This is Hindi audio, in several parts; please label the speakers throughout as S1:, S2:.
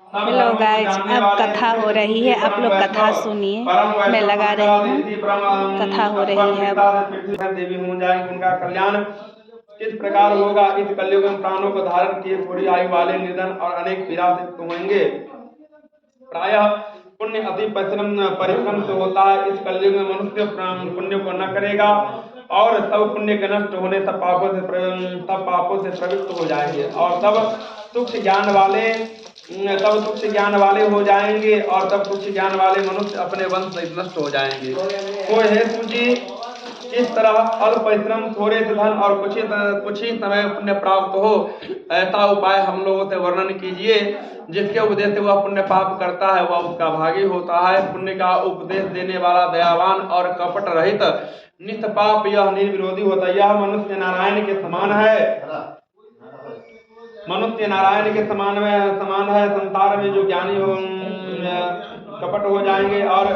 S1: हेलो गाइज, अब कथा हो रही है। आप लोग कथा सुनिए। मैं लगा रही हूँ, कथा हो रही है। अब
S2: देवी हो जाएंगे, उनका कल्याण किस प्रकार होगा। इस कलयुग में प्राणों को धारण किए थोड़ी आयु वाले निधन और अनेक पीड़ा से युक्त होंगे। प्रायः पुण्य अति परिश्रम से होता है। इस कलयुग में मनुष्य पुण्य को न करेगा और सब पुण्य के नष्ट होने सब पापों से प्रवृत्त हो जाएंगे और तब तुच्छ ज्ञान वाले हो जाएंगे और तब तुच्छ ज्ञान वाले मनुष्य अपने वंश सहित नष्ट हो जाएंगे। तो हे सूची, इस तरह अल्प परिश्रम, थोड़े से धन और कुछ ही समय पुण्य प्राप्त हो, ऐसा उपाय हम लोगों से वर्णन कीजिए। जिसके उपदेश से वह पुण्य पाप करता है वह उसका भागी होता है। पुण्य का उपदेश देने वाला दयावान और कपट रहित निष्पाप यह निर्विरोधी होता है। यह मनुष्य नारायण के समान है। मनुष्य नारायण के समान है। संसार में जो ज्ञानी हो कपट हो जाएंगे और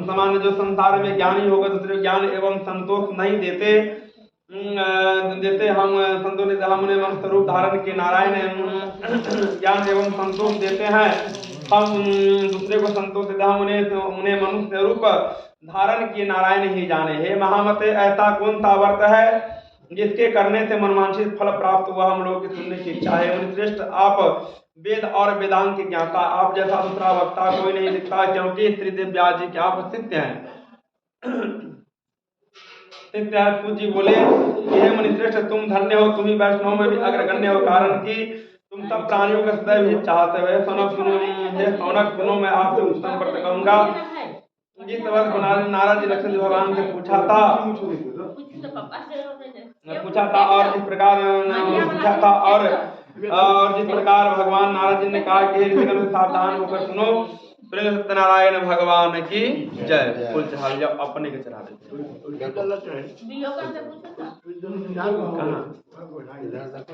S2: समान जो संसार में ज्ञानी होगा दूसरे ज्ञान एवं संतोष नहीं देते हम संतोष हम उन्हें मनुष्य रूप धारण के नारायण ज्ञान एवं संतोष देते हैं। हम दूसरे को संतोष देते हम उन्हें मनुष्य रूप धारण किए नारायण ही जाने। हे महामते, ऐसा कौन सा व्रत है जिसके करने से मनवांछित फल प्राप्त हुआ, हम लोगों की सुनने की इच्छा है। मुनिश्रेष्ठ, आप वेद और वेदांत के ज्ञाता, आप जैसा दूसरा वक्ता कोई नहीं दिखता, क्योंकि त्रिदेव व्यास जी के आप सिद्ध हैं। जी बोले, हे मुनिश्रेष्ठ, तुम धन्य हो, तुम ही वैष्णव में भी अग्रगण्य हो, कारण कि तुम सब प्राणियों का सदैव हित चाहते हो। सौनक सुनो, मैं आपसे उत्तम व्रत कहूंगा। जिस वर्ष नारद जी लक्ष्मण जी भगवान से पूछा था और जिस प्रकार पूछा था और जिस प्रकार भगवान नारद जी ने कहा कि सावधान होकर सुनो। प्रेम सत्यनारायण भगवान की जय। फूल चढ़ा दिया, अपने के चढ़ा देते।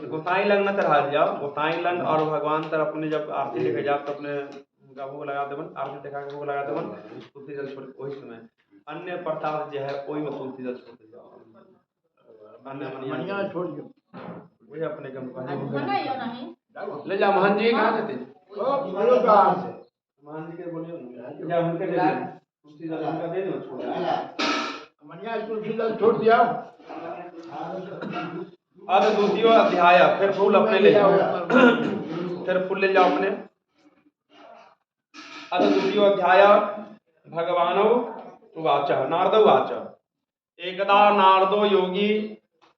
S2: गोसाई लंग न चढ़ा दिया, गोसाई लंग और भगवान तर अपने जब आरती लेके जाओ तो अपने भोग लगा देवन, आरती देखा के भोग लगा देवन, तुलसी जल छोड़ वही समय अन्य प्रसाद जो है वही में तुलसी जल छोड़ जाओ, अन्य मनिया छोड़ दो वही अपने ले जा। महन जी कहाँ से थे? महन जी के बोलिए या उनके दे दो तुलसी जल, उनका दे दो छोड़ मनिया तुलसी जल छोड़ दिया। अब द्वितीय अध्याय, फिर फूल अपने ले जाओ, फिर फूल ले जाओ अपने। अब द्वितीय अध्याय, भगवानो उवाच नारद उवाच एकदा नारदो योगी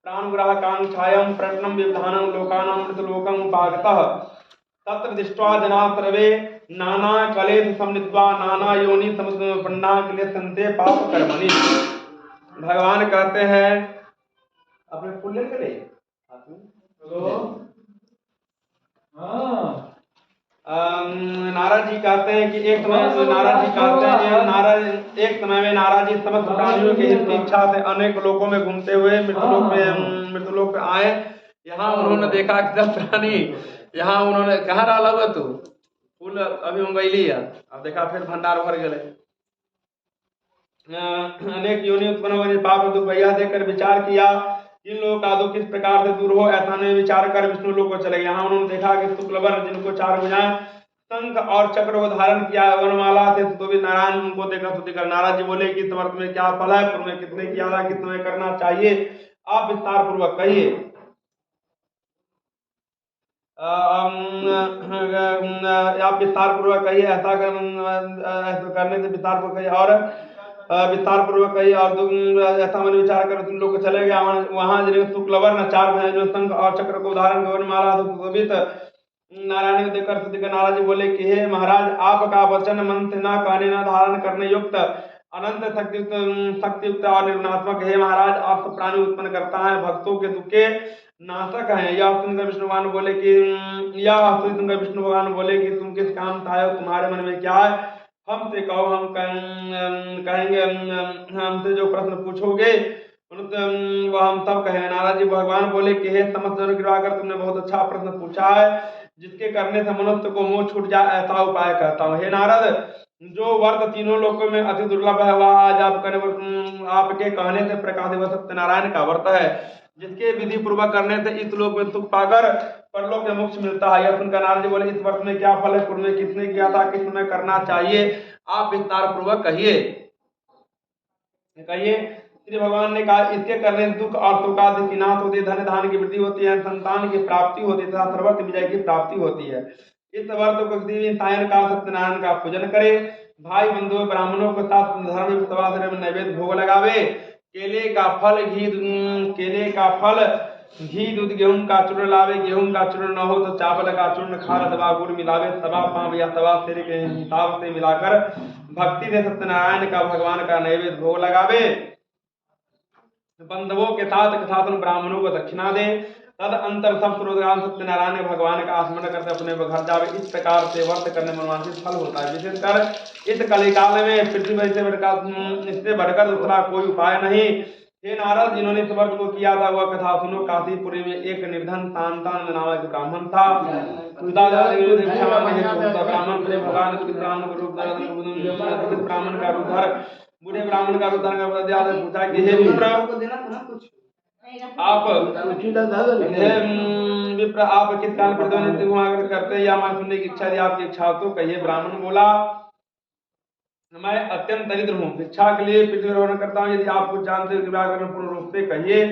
S2: प्राणग्राहकांक्षायां प्रश्नं विबधानं लोकानां मृतलोकं उपागतः तत्र दृष्ट्वा जनाः सर्वे नाना कलेश सम्मिलित्वा नाना योनि समुत्पन्ना क्लेशन्ते पाप कर्मणि। भगवान कहते हैं अपने फूल लेकर ले नारद जी कहते हैं कि एक समय में नारद जी समस्त प्राणियों के हित की इच्छा से अनेक लोकों में घूमते हुए मृतलोक में आए। यहाँ उन्होंने देखा कि सब प्राणी यहाँ उन्होंने कहाँ डाला हुआ तू फूल अभी मंगैली है। अब देखा फिर भंडार भर गए। अनेक योनि उत्पन्न हुए, पाप दुख भैया देकर विचार किया इन लोगों का दुख किस प्रकार से दूर हो, ऐसा नहीं विचार कर विष्णु लोक को चले। यहाँ उन्होंने देखा कि शुक्लवर जिनको 4 भुजाएं शंख और चक्र को धारण किया वनमाला से, तो भी नारायण उनको देखकर स्तुति कर। नाराज जी बोले कि समर्थ में क्या फल है, पूर्व में कितने किया था, कितने करना चाहिए, आप विस्तार पूर्वक कहिए। आप विस्तार पूर्वक कहिए, ऐसा करने से विस्तार पूर्वक कहिए और विस्तार पूर्वक कही और ऐसा मैंने विचार कर तुम लोग चले गए वहां जिन्हें शुक्लवर न 4 भुजाएं जो शंख और चक्र को धारण माला नारायण को देखकर स्तुति कर। नाराज बोले कि हे महाराज, आपका वचन मन से न कहने न धारण करने युक्त अनंत शक्तियुक्त और निर्गुणात्मक। हे महाराज, आप सब प्राणी उत्पन्न करता है, भक्तों के दुख के नाशक है। यह सुनकर विष्णु भगवान बोले कि तुम किस काम से आए हो, तुम्हारे मन में क्या है, हमसे कहो, हम कहेंगे, हमसे जो प्रश्न पूछोगे वह हम सब कहेंगे। नारद जी भगवान बोले कि हे समस्त जन कृपा कर, तुमने बहुत अच्छा प्रश्न पूछा है, जिसके करने से मनुष्य को मोह छूट जाए ऐसा उपाय कहता हूँ। हे नारद, जो वर्त तीनों लोकों में अति दुर्लभ है वह आज आपके कहने से प्रकाशित सत्यनारायण का व्रत है, जिसके विधि पूर्वक करने से इस लोक में सुख पाकर परलोक में मोक्ष मिलता है। यह सुनकर नारद जी बोले, इस वर्ष में क्या फल है, पूर्व में किसने किया था, किस समय करना चाहिए, आप विस्तार पूर्वक कहिए। श्री भगवान ने कहा, इसके करने दुख और शोकादि की नाश होती है, धन धान की वृद्धि होती है, संतान की प्राप्ति होती है तथा सर्वत्र विजय की प्राप्ति होती है। इस वर्ष को किसी भी सायंकाल सत्यनारायण का पूजन करे, भाई बंधु ब्राह्मणों के साथ धर्म में नैवेद्य भोग लगावे, केले का फल घी दूध गेहूं का चूर्ण लावे, गेहूं का चूर्ण न हो तो चावल का चूर्ण खार दवा गुड़ मिलावे, तवा पांव या तवा सिर के हिसाब से मिलाकर भक्ति से सत्यनारायण का भगवान का नैवेद्य भोग लगावे, बंधुओं के साथ ब्राह्मणों को दक्षिणा दे, तद अंतर सब रोजगार सत्यनारायण भगवान का आस्मरण करते अपने घर जावे। इस प्रकार से व्रत करने में मनवांछित फल होता है। विशेषकर इस कलिकाल में पृथ्वी इससे बढ़कर दूसरा कोई उपाय नहीं। हे नारद, जिन्होंने इस व्रत को किया था वह कथा सुनो। काशीपुरी में एक निर्धन शांतानंद नामक ब्राह्मण था। ब्राह्मण का रूप धर बूढ़े ब्राह्मण का रूप धर पूछा कि हे विप्र, आप किस कारण प्रतिनिधित्व करते या मान सुनने की इच्छा थी, आपकी इच्छा तो कहिए। ब्राह्मण बोला, मैं अत्यंत दरिद्र हूँ, भिक्षा के लिए पृथ्वी भ्रमण करता हूँ, यदि आप कुछ जानते हो कृपया कर पूर्ण रूप से कहिए।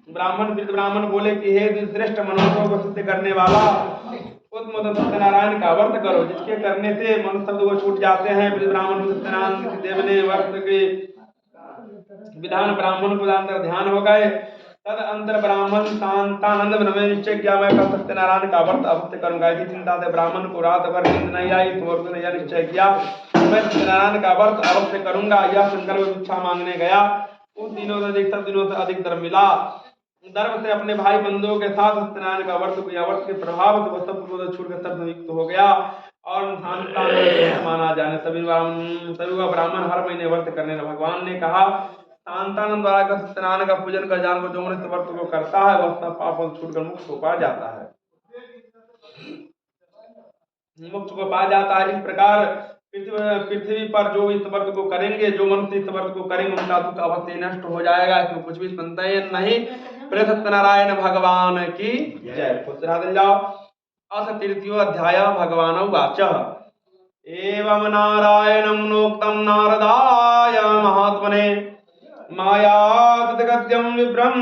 S2: ब्राह्मण बोले कि हे श्रेष्ठ मनुष्यों को सिद्ध करने वाला उत्तम सत्यनारायण का व्रत करो, जिसके करने से मनुष्य शब्द को छूट जाते हैं। ब्राह्मण सत्यनारायण देव ने व्रत के विधान ब्राह्मण को अंदर ध्यान हो गए। तद अंतर ब्राह्मण शांतानंद में निश्चय किया, मैं कल सत्यनारायण का व्रत अवश्य करूंगा। इसी चिंता से ब्राह्मण को रात भर नींद नहीं आई, तो यह निश्चय किया मैं सत्यनारायण का व्रत अवश्य करूंगा। यह संकल्प भिक्षा मांगने गया। उस दिनों से अधिक धर्म मिला। धर्म से अपने भाई बंधुओं के साथ सत्यनारायण का व्रत किया। व्रत के प्रभाव से वह सब क्रोध छूटकर सब युक्त हो गया और माना जाने सभी ब्राह्मण हर महीने व्रत करने लगे। भगवान ने कहा, शांतानंद द्वारा कर सत्यनारायण का पूजन कर जान को जो मनुष्य व्रत को करता है वह सब पापों से छूटकर मुक्त को पा जाता है, मुक्त को पा जाता है। इस प्रकार पृथ्वी पर जो इस व्रत को करेंगे, जो मनुष्य इस व्रत को करेंगे, उनका दुख अवश्य नष्ट हो जाएगा, इसमें कुछ भी संदेह नहीं। प्रिय सत्यनारायण भगवान की जय। खुश रह जाओ। अथ तृतीयो अध्याय भगवान उवाच, एवं नारायणं नोक्तं नारदाय महात्मने मायातगद्यं विभ्रम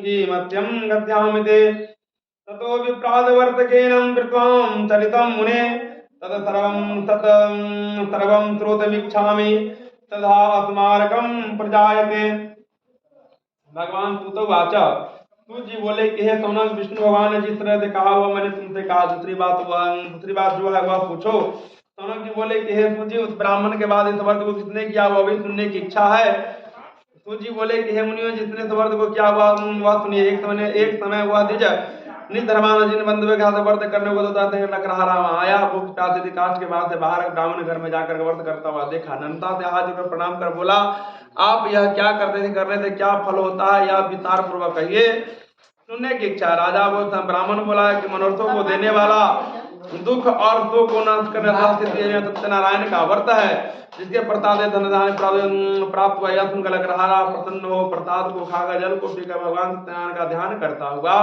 S2: कीमत्यं गद्यामिते ततो विप्रादवर्तकेन कृत्वां चरितं मुने तद सर्वं श्रोतमीक्षामि तथा अस्माकं प्रजायते। भगवान सूतवाच, सूत जी बोले कि हे सौनक, विष्णु भगवान ने जिस तरह से कहा हुआ मैंने तुमसे कहा। दूसरी बात जो है वह पूछो। सौनक जी बोले कि हे सूत जी, उस ब्राह्मण के बाद इस व्रत को किसने किया वह भी सुनने की इच्छा है। सूत जी बोले कि हे मुनियों, जिसने इस व्रत को किया हुआ वह सुनिए। एक समय वह द्विज निधर्मान जिन बंधुओं के हाथ व्रत करने को लकड़हारा आया। भूख प्यास काट के बाद से बाहर ब्राह्मण घर में जाकर व्रत करता हुआ देखा। नम्रता से हाथ जोड़कर प्रणाम कर बोला, आप यह क्या करते थे, करने से क्या फल होता है, यह विस्तार पूर्वक कहिए। सुनने की इच्छा। राजा बोलता, ब्राह्मण बोला कि मनोरथों को देने वाला, दुख और दुख को नाश करने वाला सत्यनारायण का व्रत है, जिसके प्रसाद धन धान्य प्राप्त हुआ। यह सुनकर लकड़हारा प्रसन्न हो प्रसाद को खाकर जल को पीकर भगवान सत्यनारायण का ध्यान करता हुआ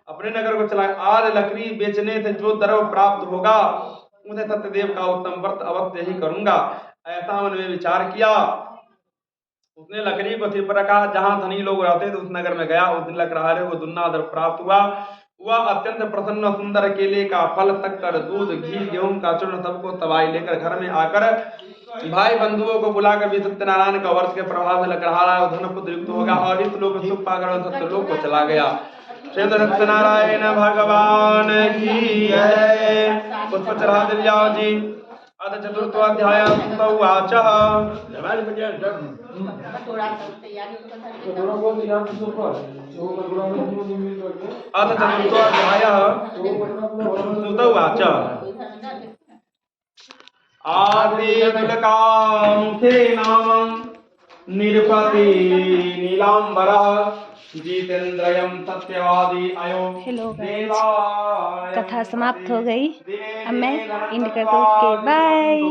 S2: अपने नगर को चला। आज लकड़ी बेचने से जो द्रव्य प्राप्त होगा उसे सत्यदेव का उत्तम व्रत अवश्य ही करूंगा, ऐसा मन में विचार किया। उसने लकड़ी को सिर पर रखा। जहां धनी लोग रहते थे उस नगर में गया। उस दिन लकड़हारे को दुन्ना द्रव्य प्राप्त हुआ। वह अत्यंत प्रसन्न सुंदर केले का फल, शक्कर, दूध, घी, गेहूं का चूर्ण सबको तवाई लेकर घर में आकर भाई बंधुओं को बुलाकर भी सत्यनारायण का वर्ष के प्रभाव से लकड़हारा धन पुत्र युक्त हो गया और इस लोक सुख पाकर सत्य लोक को चला गया। श्री सत्यनारायण भगवान की जय। पुष्प चढ़ा दिल जाओ जी। अथ चतुर्थ अध्याय उवाच, अथ चतुर्थो अध्यायः सुत उवाच, आदिमुखेन निरपति नीलांबरः जितेन्द्रियं सत्यवादी अयो।
S1: हेलो गाइस, कथा समाप्त हो गई। अब मैं एंड करती हूँ। बाय।